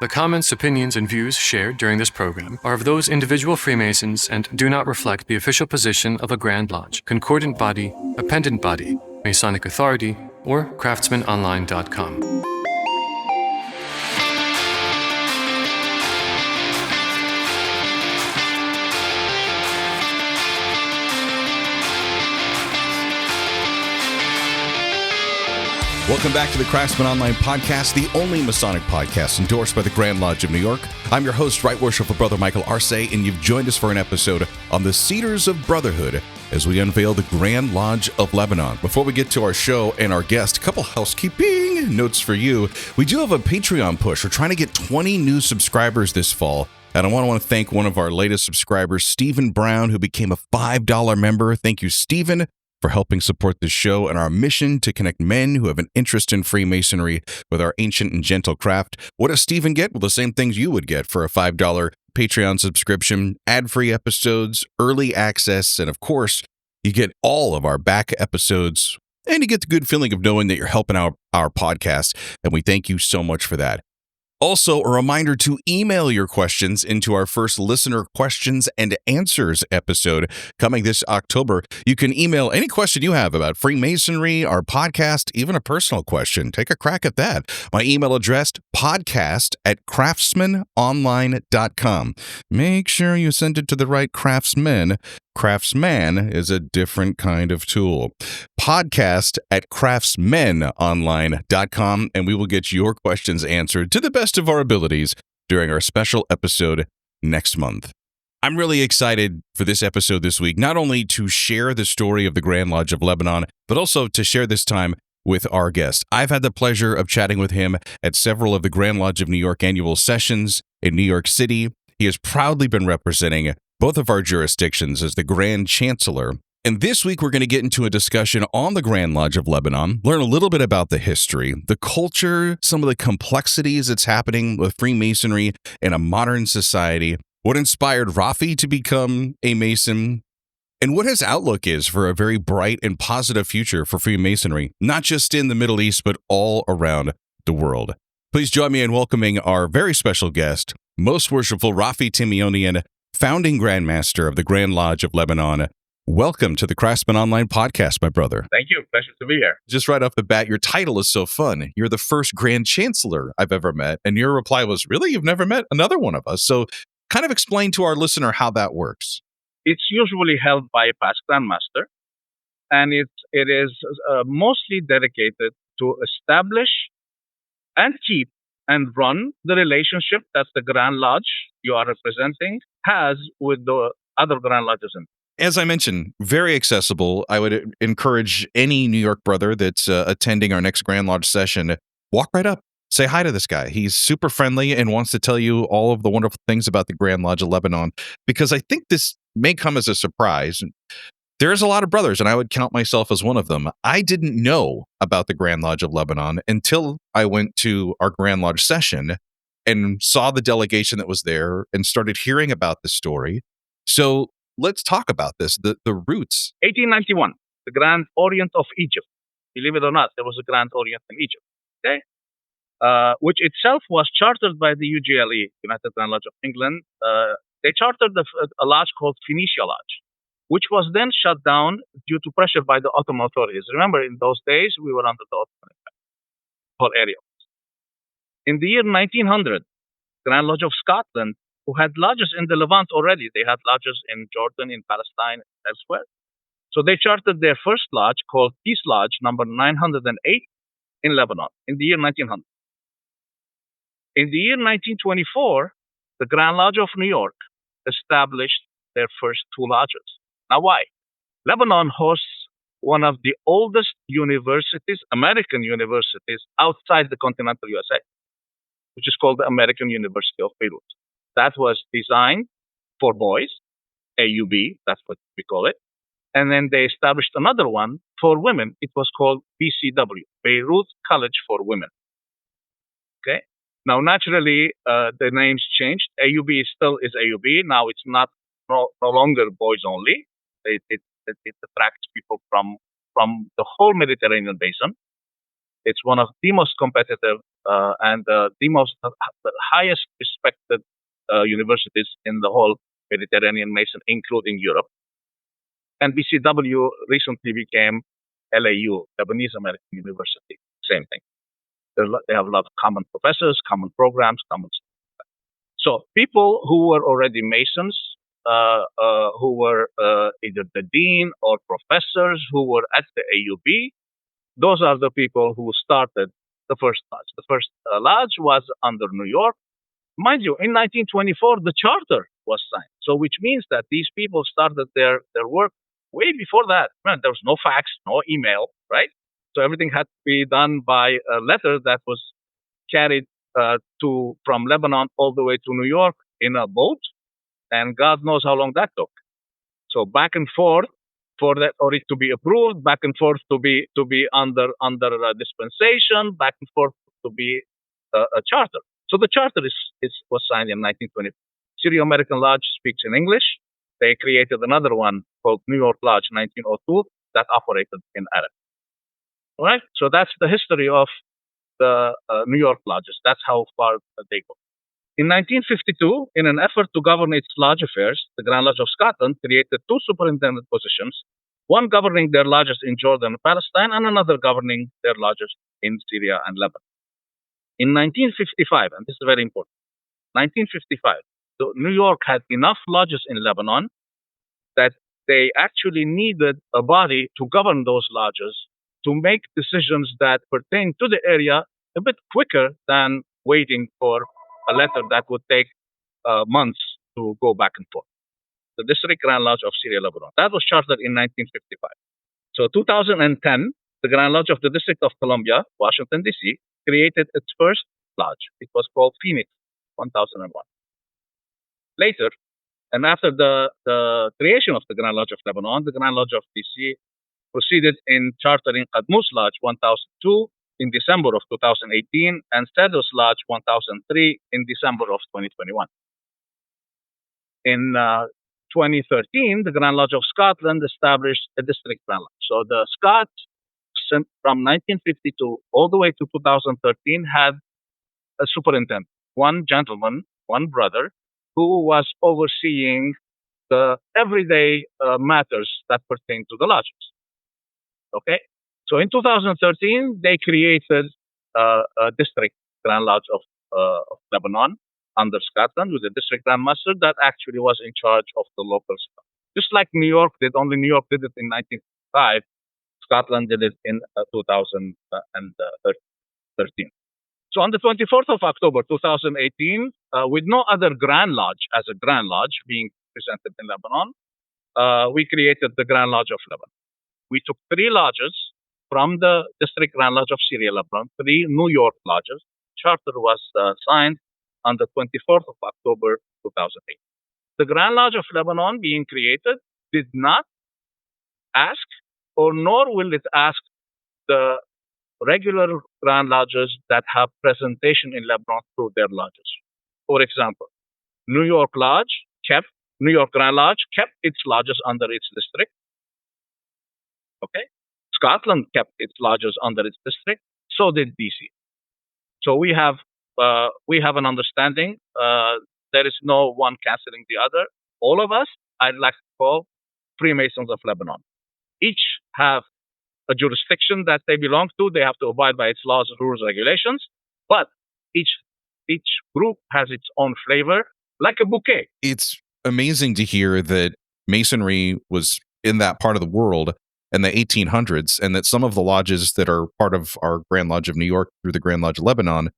The comments, opinions, and views shared during this program are of those individual Freemasons and do not reflect the official position of a Grand Lodge, concordant body, appendant body, Masonic Authority, or craftsmanonline.com. Welcome back to the Craftsman Online Podcast, the only Masonic podcast endorsed by the Grand Lodge of New York. I'm your host, Right Worshipful Brother Michael Arce, and you've joined us for an episode on the Cedars of Brotherhood as we unveil the Grand Lodge of Lebanon. Before we get to our show and our guest, a couple housekeeping notes for you. We do have a Patreon push. We're trying to get 20 new subscribers this fall. And I want to thank one of our latest subscribers, Stephen Brown, who became a $5 member. Thank you, Stephen, for helping support this show and our mission to connect men who have an interest in Freemasonry with our ancient and gentle craft. What does Stephen get? Well, the same things you would get for a $5 Patreon subscription, ad-free episodes, early access, and of course, you get all of our back episodes, and you get the good feeling of knowing that you're helping out our podcast, and we thank you so much for that. Also, a reminder to email your questions into our first listener questions and answers episode coming this October. You can email any question you have about Freemasonry, our podcast, even a personal question. Take a crack at that. My email address, podcast@craftsmanonline.com. Make sure you send it to the right craftsman. Craftsman is a different kind of tool. Podcast@craftsmanonline.com, and we will get your questions answered to the best of our abilities during our special episode next month. I'm really excited for this episode this week, not only to share the story of the Grand Lodge of Lebanon, but also to share this time with our guest. I've had the pleasure of chatting with him at several of the Grand Lodge of New York annual sessions in New York City. He has proudly been representing both of our jurisdictions as the Grand Chancellor. And this week, we're going to get into a discussion on the Grand Lodge of Lebanon, learn a little bit about the history, the culture, some of the complexities that's happening with Freemasonry in a modern society, what inspired Raffy to become a Mason, and what his outlook is for a very bright and positive future for Freemasonry, not just in the Middle East, but all around the world. Please join me in welcoming our very special guest, Most Worshipful Raffy Timonian, founding Grand Master of the Grand Lodge of Lebanon. Welcome to the Craftsman Online Podcast, my brother. Thank you. Pleasure to be here. Just right off the bat, your title is so fun. You're the first Grand Chancellor I've ever met. And your reply was, really? You've never met another one of us? So kind of explain to our listener how that works. It's usually held by a past Grand Master, and it is mostly dedicated to establish and keep and run the relationship that the Grand Lodge you are representing has with the other Grand Lodges. As I mentioned, very accessible. I would encourage any New York brother that's attending our next Grand Lodge session, walk right up, say hi to this guy. He's super friendly and wants to tell you all of the wonderful things about the Grand Lodge of Lebanon, because I think this may come as a surprise. There's a lot of brothers, and I would count myself as one of them. I didn't know about the Grand Lodge of Lebanon until I went to our Grand Lodge session and saw the delegation that was there and started hearing about the story. So let's talk about this, the roots. 1891, the Grand Orient of Egypt. Believe it or not, there was a Grand Orient in Egypt, okay? Which itself was chartered by the UGLE, United Grand Lodge of England. They chartered a lodge called Phoenicia Lodge, which was then shut down due to pressure by the Ottoman authorities. Remember, in those days, we were under the Ottoman whole area. In the year 1900, Grand Lodge of Scotland, who had lodges in the Levant already, they had lodges in Jordan, in Palestine, elsewhere. So they chartered their first lodge called Peace Lodge, number 908, in Lebanon, in the year 1900. In the year 1924, the Grand Lodge of New York established their first two lodges. Now, why? Lebanon hosts one of the oldest universities, American universities, outside the continental USA, which is called the American University of Beirut. That was designed for boys, AUB, that's what we call it. And then they established another one for women. It was called BCW, Beirut College for Women. Okay. Now, naturally, the names changed. AUB still is AUB. Now it's no longer boys only. It attracts people from the whole Mediterranean basin. It's one of the most competitive and the highest respected universities in the whole Mediterranean Basin, including Europe. And BCW recently became LAU, Lebanese American University. Same thing. They have a lot of common professors, common programs, common. So people who were already Masons, who were either the dean or professors who were at the AUB, those are the people who started the first lodge. The first lodge was under New York. Mind you, in 1924, the charter was signed. So which means that these people started their work way before that. Man, there was no fax, no email, right? So everything had to be done by a letter that was carried from Lebanon all the way to New York in a boat, and God knows how long that took. So back and forth for that, or it to be approved, back and forth to be under dispensation, back and forth to be a charter. So the charter was signed in 1920. Syrio-American Lodge speaks in English. They created another one called New York Lodge 1902 that operated in Arabic. All right, so that's the history of the New York lodges. That's how far they go. In 1952, in an effort to govern its lodge affairs, the Grand Lodge of Scotland created two superintendent positions, one governing their lodges in Jordan and Palestine, and another governing their lodges in Syria and Lebanon. In 1955, and this is very important, 1955, New York had enough lodges in Lebanon that they actually needed a body to govern those lodges to make decisions that pertain to the area a bit quicker than waiting for a letter that would take months to go back and forth. The District Grand Lodge of Syria, Lebanon. That was chartered in 1955. So 2010, the Grand Lodge of the District of Columbia, Washington, D.C., created its first lodge. It was called Phoenix 1001. Later, and after the creation of the Grand Lodge of Lebanon, the Grand Lodge of D.C. proceeded in chartering Qadmus Lodge 1002 in December of 2018 and Stedus Lodge 1003 in December of 2021. In 2013, the Grand Lodge of Scotland established a district Grand Lodge. So the Scots, from 1952 all the way to 2013, had a superintendent, one gentleman, one brother, who was overseeing the everyday matters that pertain to the lodges. Okay, so in 2013, they created a district Grand Lodge of Lebanon under Scotland with a district Grand Master that actually was in charge of the local stuff. Just like New York did, only New York did it in 1955, Scotland did it in 2013. So on the 24th of October 2018, with no other Grand Lodge as a Grand Lodge being presented in Lebanon, we created the Grand Lodge of Lebanon. We took 3 lodges from the District Grand Lodge of Syria, Lebanon, 3 New York lodges. Charter was signed on the 24th of October 2008. The Grand Lodge of Lebanon being created did not ask, or nor will it ask, the regular Grand Lodges that have presentation in Lebanon through their lodges. For example, New York Grand Lodge kept its lodges under its district. Okay, Scotland kept its lodges under its district. So did DC. So we have an understanding. There is no one canceling the other. All of us, I'd like to call Freemasons of Lebanon. Each have a jurisdiction that they belong to. They have to abide by its laws, rules, regulations. But each group has its own flavor, like a bouquet. It's amazing to hear that Masonry was in that part of the world in the 1800s, and that some of the lodges that are part of our Grand Lodge of New York through the Grand Lodge of Lebanon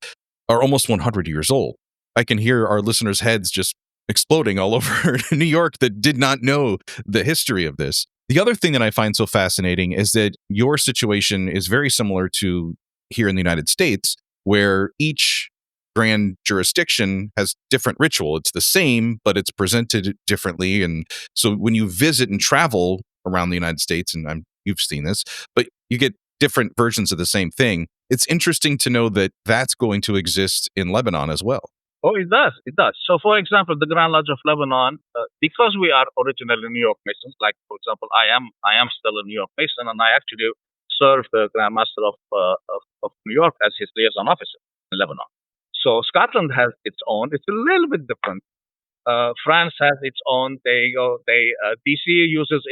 are almost 100 years old. I can hear our listeners' heads just exploding all over New York that did not know the history of this. The other thing that I find so fascinating is that your situation is very similar to here in the United States, where each grand jurisdiction has different ritual. It's the same, but it's presented differently. And so when you visit and travel around the United States, and you've seen this, but you get different versions of the same thing. It's interesting to know that that's going to exist in Lebanon as well. Oh, it does. It does. So, for example, the Grand Lodge of Lebanon, because we are originally New York Masons, like, for example, I am still a New York Mason, and I actually served the Grand Master of New York as his liaison officer in Lebanon. So Scotland has its own. It's a little bit different. France has its own. DC uses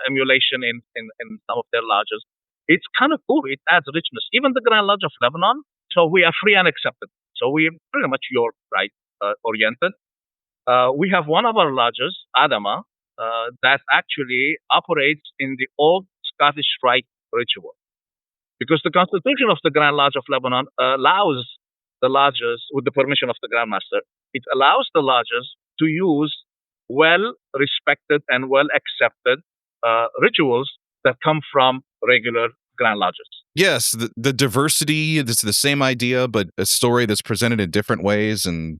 emulation in some of their lodges. It's kind of cool. It adds richness. Even the Grand Lodge of Lebanon. So we are free and accepted. So we are pretty much York right oriented. We have one of our lodges, Adama, that actually operates in the old Scottish Rite ritual. Because the constitution of the Grand Lodge of Lebanon allows the lodges, with the permission of the Grand Master, it allows the lodges to use well-respected and well-accepted rituals that come from regular Grand Lodges. Yes, the diversity, it's the same idea, but a story that's presented in different ways. And,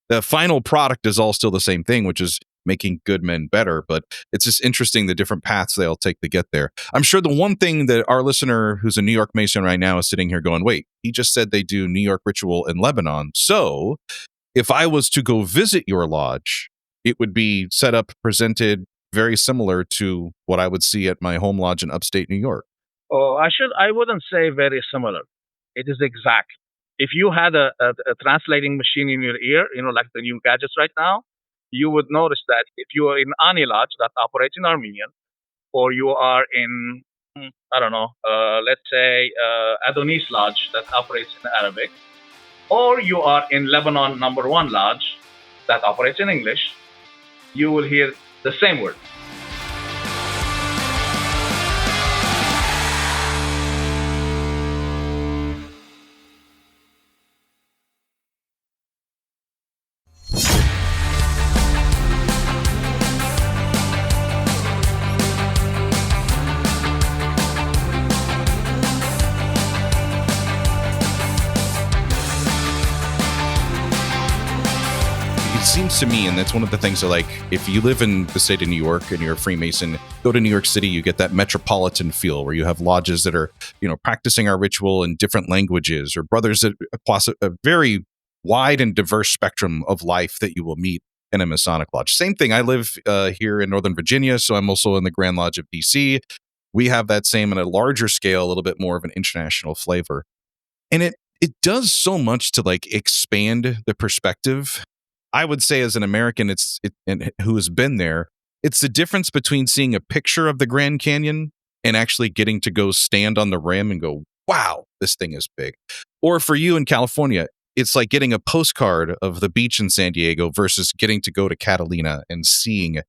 the final product is all still the same thing, which is making good men better. But it's just interesting the different paths they all take to get there. I'm sure the one thing that our listener who's a New York Mason right now is sitting here going, wait, he just said they do New York ritual in Lebanon. So if I was to go visit your lodge, it would be set up, presented very similar to what I would see at my home lodge in upstate New York. Oh, I wouldn't say very similar. It is exact. If you had a translating machine in your ear, like the new gadgets right now, you would notice that if you are in Ani Lodge that operates in Armenian, or you are in, I don't know, let's say Adonis Lodge that operates in Arabic, or you are in Lebanon number 1 Lodge that operates in English, you will hear the same word. Seems to me, and that's one of the things that, like, if you live in the state of New York and you're a Freemason, go to New York City, you get that metropolitan feel where you have lodges that are, practicing our ritual in different languages, or brothers that across a very wide and diverse spectrum of life that you will meet in a Masonic lodge. Same thing. I live here in Northern Virginia, so I'm also in the Grand Lodge of DC. We have that same on a larger scale, a little bit more of an international flavor. And it does so much to, like, expand the perspective. I would say, as an American, and who has been there, it's the difference between seeing a picture of the Grand Canyon and actually getting to go stand on the rim and go, wow, this thing is big. Or for you in California, it's like getting a postcard of the beach in San Diego versus getting to go to Catalina and seeing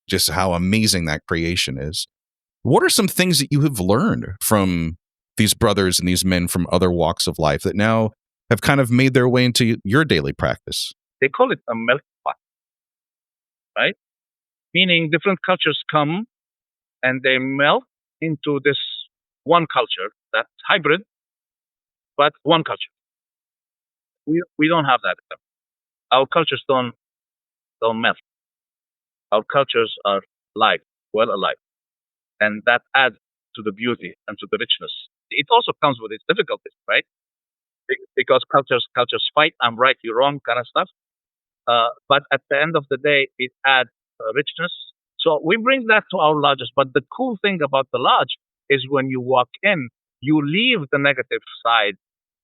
just how amazing that creation is. What are some things that you have learned from these brothers and these men from other walks of life that now have kind of made their way into your daily practice? They call it a melting pot, right? Meaning different cultures come and they melt into this one culture that's hybrid, but one culture. We don't have that. Our cultures don't melt. Our cultures are alive, well alive, and that adds to the beauty and to the richness. It also comes with its difficulties, right? Because cultures fight. I'm right, you're wrong, kind of stuff. But at the end of the day, it adds richness. So we bring that to our lodges. But the cool thing about the lodge is when you walk in, you leave the negative side.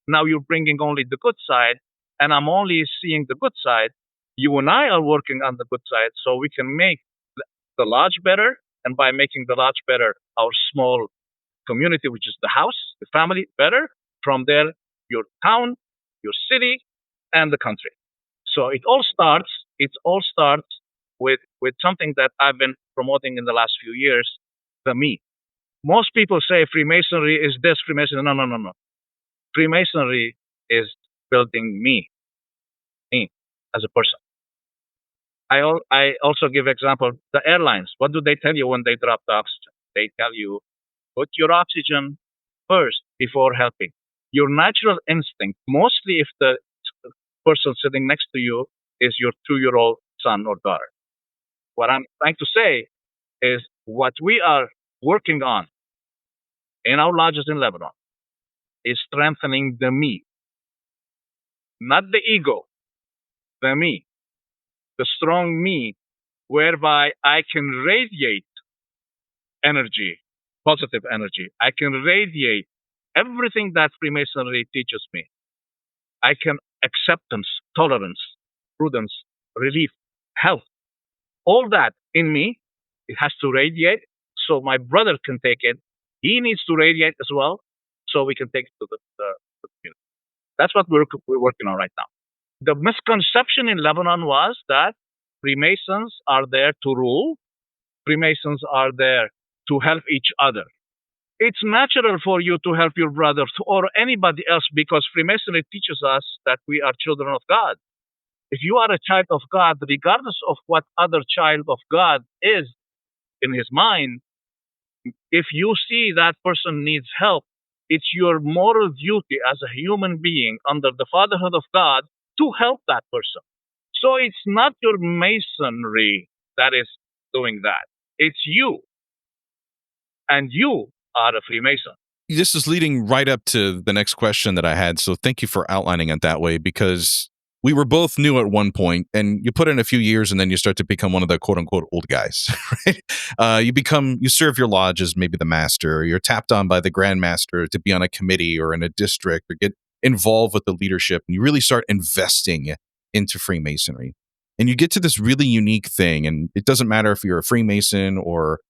Now you're bringing only the good side, and I'm only seeing the good side. You and I are working on the good side, so we can make the lodge better. And by making the lodge better, our small community, which is the house, the family, better. From there, your town, your city, and the country. So it all starts with something that I've been promoting in the last few years, the me. Most people say Freemasonry is this, Freemasonry. No. Freemasonry is building me as a person. I also give example, the airlines. What do they tell you when they drop the oxygen? They tell you, put your oxygen first before helping. Your natural instinct, mostly if the person sitting next to you is your 2-year-old son or daughter. What I'm trying to say is what we are working on in our lodges in Lebanon is strengthening the me, not the ego, the me, the strong me, whereby I can radiate energy positive energy. I can radiate everything that Freemasonry teaches me. I can acceptance, tolerance, prudence, relief, health, all that in me. It has to radiate so my brother can take it. He needs to radiate as well so we can take it to the community. That's what we're working on right now. The misconception in Lebanon was that Freemasons are there to rule. Freemasons are there to help each other. It's natural for you to help your brother or anybody else because Freemasonry teaches us that we are children of God. If you are a child of God, regardless of what other child of God is in his mind, if you see that person needs help, it's your moral duty as a human being under the fatherhood of God to help that person. So it's not your masonry that is doing that. It's you. And you are a Freemason. This is leading right up to the next question that I had. So thank you for outlining it that way, because we were both new at one point, and you put in a few years and then you start to become one of the quote unquote old guys, right? You serve your lodge as maybe the master, or you're tapped on by the Grand Master to be on a committee or in a district or get involved with the leadership. And you really start investing into Freemasonry. And you get to this really unique thing. And it doesn't matter if you're a Freemason or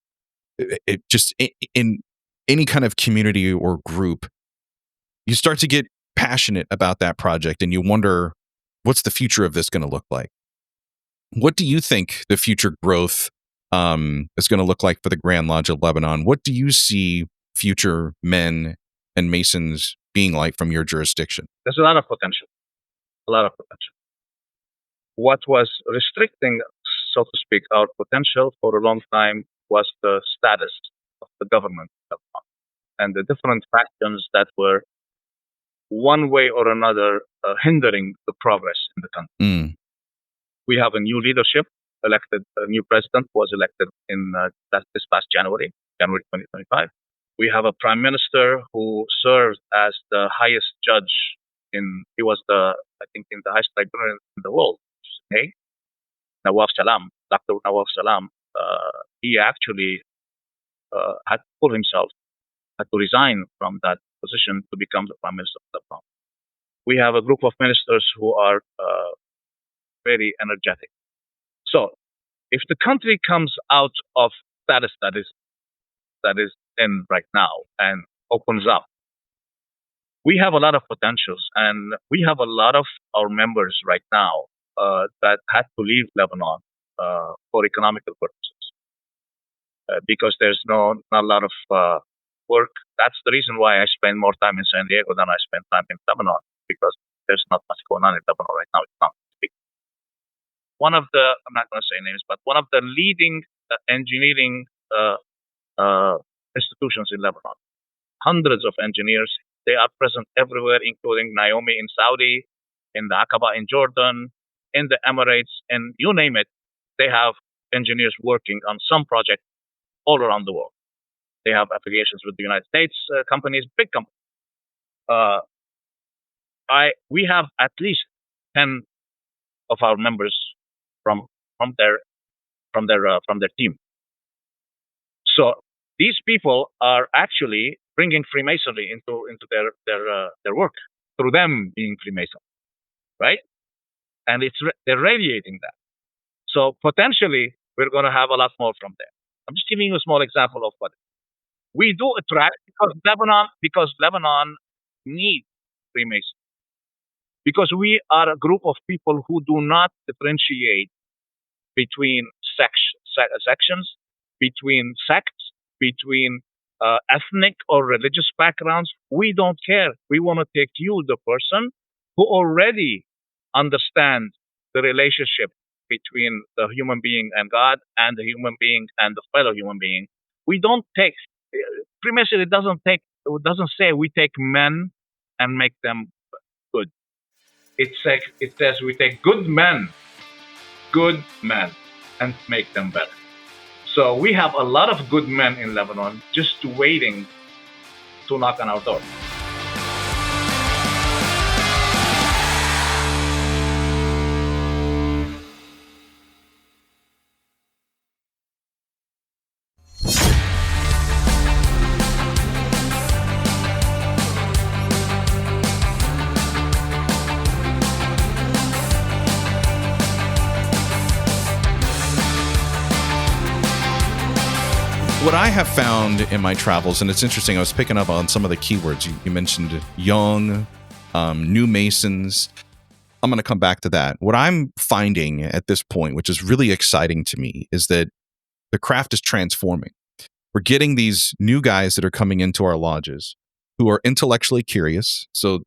it just in any kind of community or group, you start to get passionate about that project and you wonder, what's the future of this going to look like? What do you think the future growth is going to look like for the Grand Lodge of Lebanon? What do you see future men and Masons being like from your jurisdiction? There's a lot of potential. A lot of potential. What was restricting, so to speak, our potential for a long time was the status of the government of Lebanon and the different factions that were one way or another hindering the progress in the country. We have a new leadership elected, a new president was elected in this past January 2025. We have a prime minister who served as the highest judge he was the highest tribunal in the world, okay? Nawaf Salam, Dr. Nawaf Salam, he actually had to pull himself, had to resign from that position to become the prime minister of Lebanon. We have a group of ministers who are very energetic. So, if the country comes out of status that is in right now and opens up, we have a lot of potentials, and we have a lot of our members right now that had to leave Lebanon for economical purposes because there's not a lot of work. That's the reason why I spend more time in San Diego than I spend time in Lebanon, because there's not much going on in Lebanon right now. It's not big. One of the, I'm not going to say names, but one of the leading engineering institutions in Lebanon, hundreds of engineers, they are present everywhere, including Naomi in Saudi, in the Aqaba in Jordan, in the Emirates, and you name it, they have engineers working on some project all around the world. They have affiliations with the United States companies, big companies. We have at least 10 of our members from their team. So these people are actually bringing Freemasonry into their work through them being Freemason, right? And they're radiating that. So potentially we're going to have a lot more from there. I'm just giving you a small example of what we do attract, because Lebanon needs Freemasons. Because we are a group of people who do not differentiate between sections, between sects, between ethnic or religious backgrounds. We don't care. We want to take you, the person who already understands the relationship between the human being and God, and the human being and the fellow human being. We don't take Freemasonry doesn't say we take men and make them good. It says we take good men, and make them better. So we have a lot of good men in Lebanon just waiting to knock on our door. What I have found in my travels, and it's interesting, I was picking up on some of the keywords. You mentioned young, new Masons. I'm going to come back to that. What I'm finding at this point, which is really exciting to me, is that the craft is transforming. We're getting these new guys that are coming into our lodges who are intellectually curious. So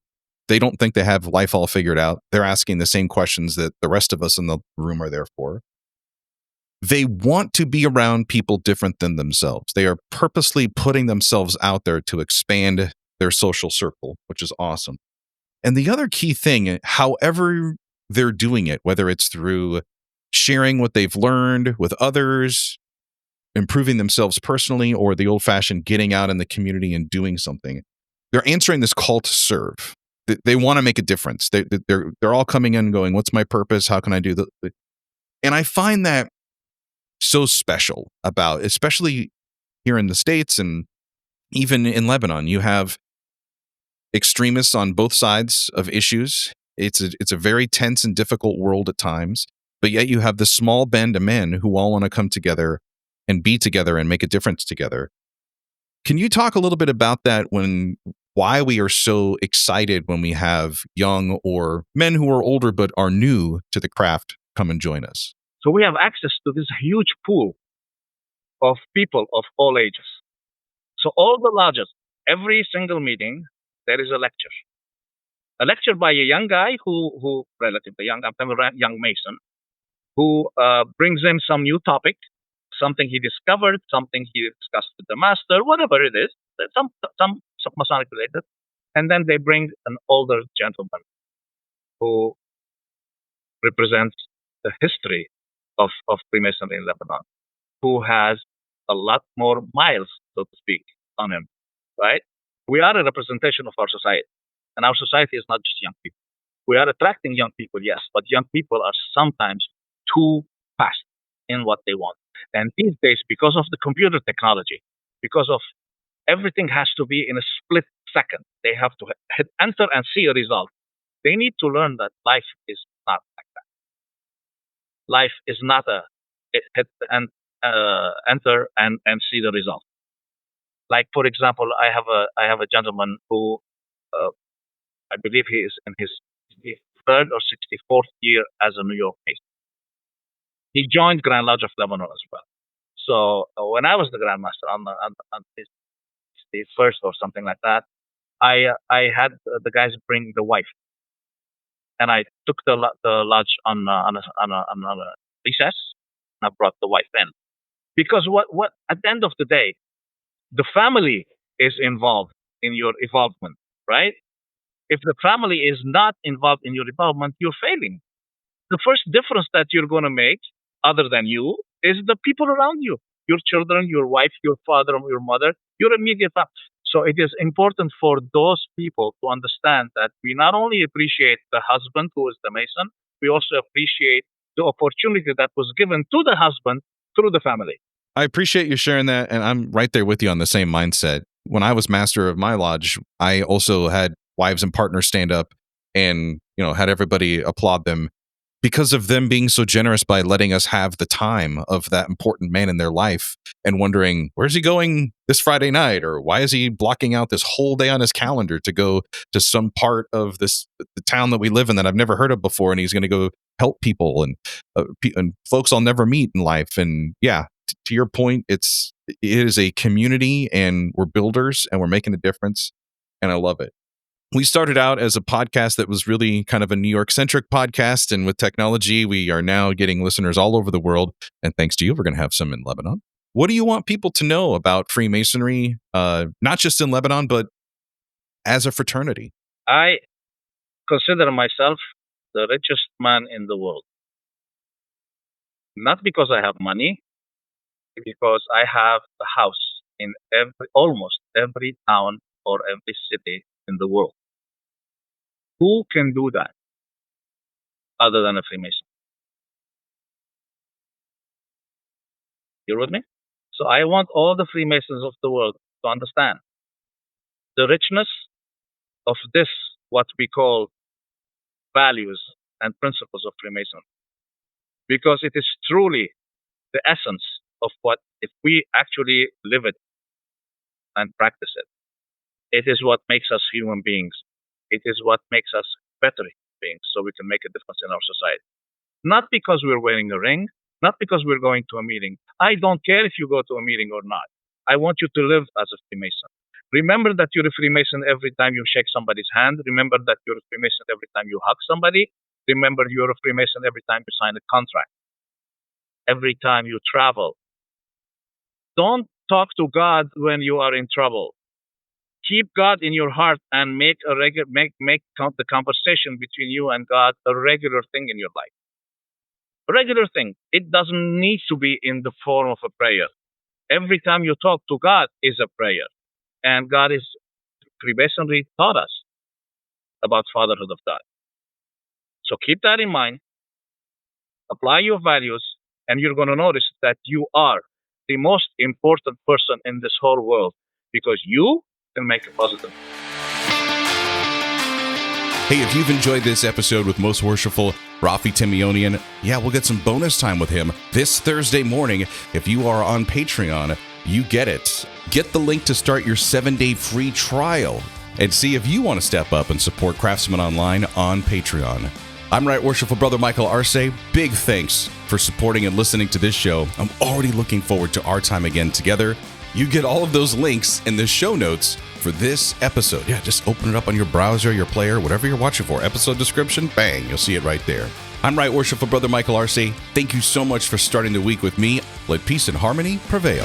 they don't think they have life all figured out. They're asking the same questions that the rest of us in the room are there for. They want to be around people different than themselves. They are purposely putting themselves out there to expand their social circle, which is awesome. And the other key thing, however they're doing it, whether it's through sharing what they've learned with others, improving themselves personally, or the old-fashioned getting out in the community and doing something, they're answering this call to serve. They want to make a difference. They're all coming in and going, what's my purpose? How can I do that? And I find that so special about, especially here in the States and even in Lebanon, you have extremists on both sides of issues. It's a very tense and difficult world at times, but yet you have this small band of men who all want to come together and be together and make a difference together. Can you talk a little bit about that, why we are so excited when we have young or men who are older but are new to the craft come and join us? So we have access to this huge pool of people of all ages. So all the lodges, every single meeting, there is a lecture by a young guy who relatively young, I'm talking about young Mason, who brings in some new topic, something he discovered, something he discussed with the master, whatever it is, some Masonic related, and then they bring an older gentleman who represents the history of Freemasonry in Lebanon, who has a lot more miles, so to speak, on him, right? We are a representation of our society, and our society is not just young people. We are attracting young people, yes, but young people are sometimes too fast in what they want. And these days, because of the computer technology, because of everything has to be in a split second, they have to hit enter and see a result. They need to learn that life is not like that. Life is not a hit and enter and see the result. Like, for example, I have a gentleman who I believe he is in his 63rd or 64th year as a New York Mason. He joined Grand Lodge of Lebanon as well. So when I was the Grand Master on his 61st or something like that, I had the guys bring the wife, and I took the lodge on a recess, and I brought the wife in, because what at the end of the day, the family is involved in your involvement, right? If the family is not involved in your involvement, you're failing. The first difference that you're going to make, other than you, is the people around you, your children, your wife, your father, your mother, your immediate family. So it is important for those people to understand that we not only appreciate the husband who is the Mason, we also appreciate the opportunity that was given to the husband through the family. I appreciate you sharing that, and I'm right there with you on the same mindset. When I was master of my lodge, I also had wives and partners stand up and, had everybody applaud them because of them being so generous by letting us have the time of that important man in their life and wondering, where's he going this Friday night? Or why is he blocking out this whole day on his calendar to go to some part of the town that we live in that I've never heard of before? And he's going to go help people and folks I'll never meet in life. And yeah, to your point, it is a community, and we're builders, and we're making a difference. And I love it. We started out as a podcast that was really kind of a New York-centric podcast, and with technology, we are now getting listeners all over the world. And thanks to you, we're going to have some in Lebanon. What do you want people to know about Freemasonry, not just in Lebanon, but as a fraternity? I consider myself the richest man in the world. Not because I have money, because I have a house in almost every town or every city in the world. Who can do that other than a Freemason? You're with me? So I want all the Freemasons of the world to understand the richness of this, what we call values and principles of Freemasonry, because it is truly the essence of what, if we actually live it and practice it, it is what makes us human beings. It is what makes us better beings, so we can make a difference in our society. Not because we're wearing a ring, not because we're going to a meeting. I don't care if you go to a meeting or not. I want you to live as a Freemason. Remember that you're a Freemason every time you shake somebody's hand. Remember that you're a Freemason every time you hug somebody. Remember you're a Freemason every time you sign a contract. Every time you travel. Don't talk to God when you are in trouble. Keep God in your heart and make the conversation between you and God a regular thing in your life. A regular thing. It doesn't need to be in the form of a prayer. Every time you talk to God is a prayer. And God is Freemasonry taught us about fatherhood of God. So keep that in mind. Apply your values, and you're going to notice that you are the most important person in this whole world because you can make a positive. Hey, if you've enjoyed this episode with Most Worshipful Raffy Timonian, we'll get some bonus time with him this Thursday morning. If you are on Patreon, you get it. Get the link to start your 7-day free trial and see if you want to step up and support Craftsman Online on Patreon. I'm Right Worshipful Brother Michael Arce. Big thanks for supporting and listening to this show. I'm already looking forward to our time again together. You get all of those links in the show notes for this episode. Just open it up on your browser, your player, whatever you're watching for. Episode description, bang, you'll see it right there. I'm Right Worshipful Brother Michael Arce. Thank you so much for starting the week with me. Let peace and harmony prevail.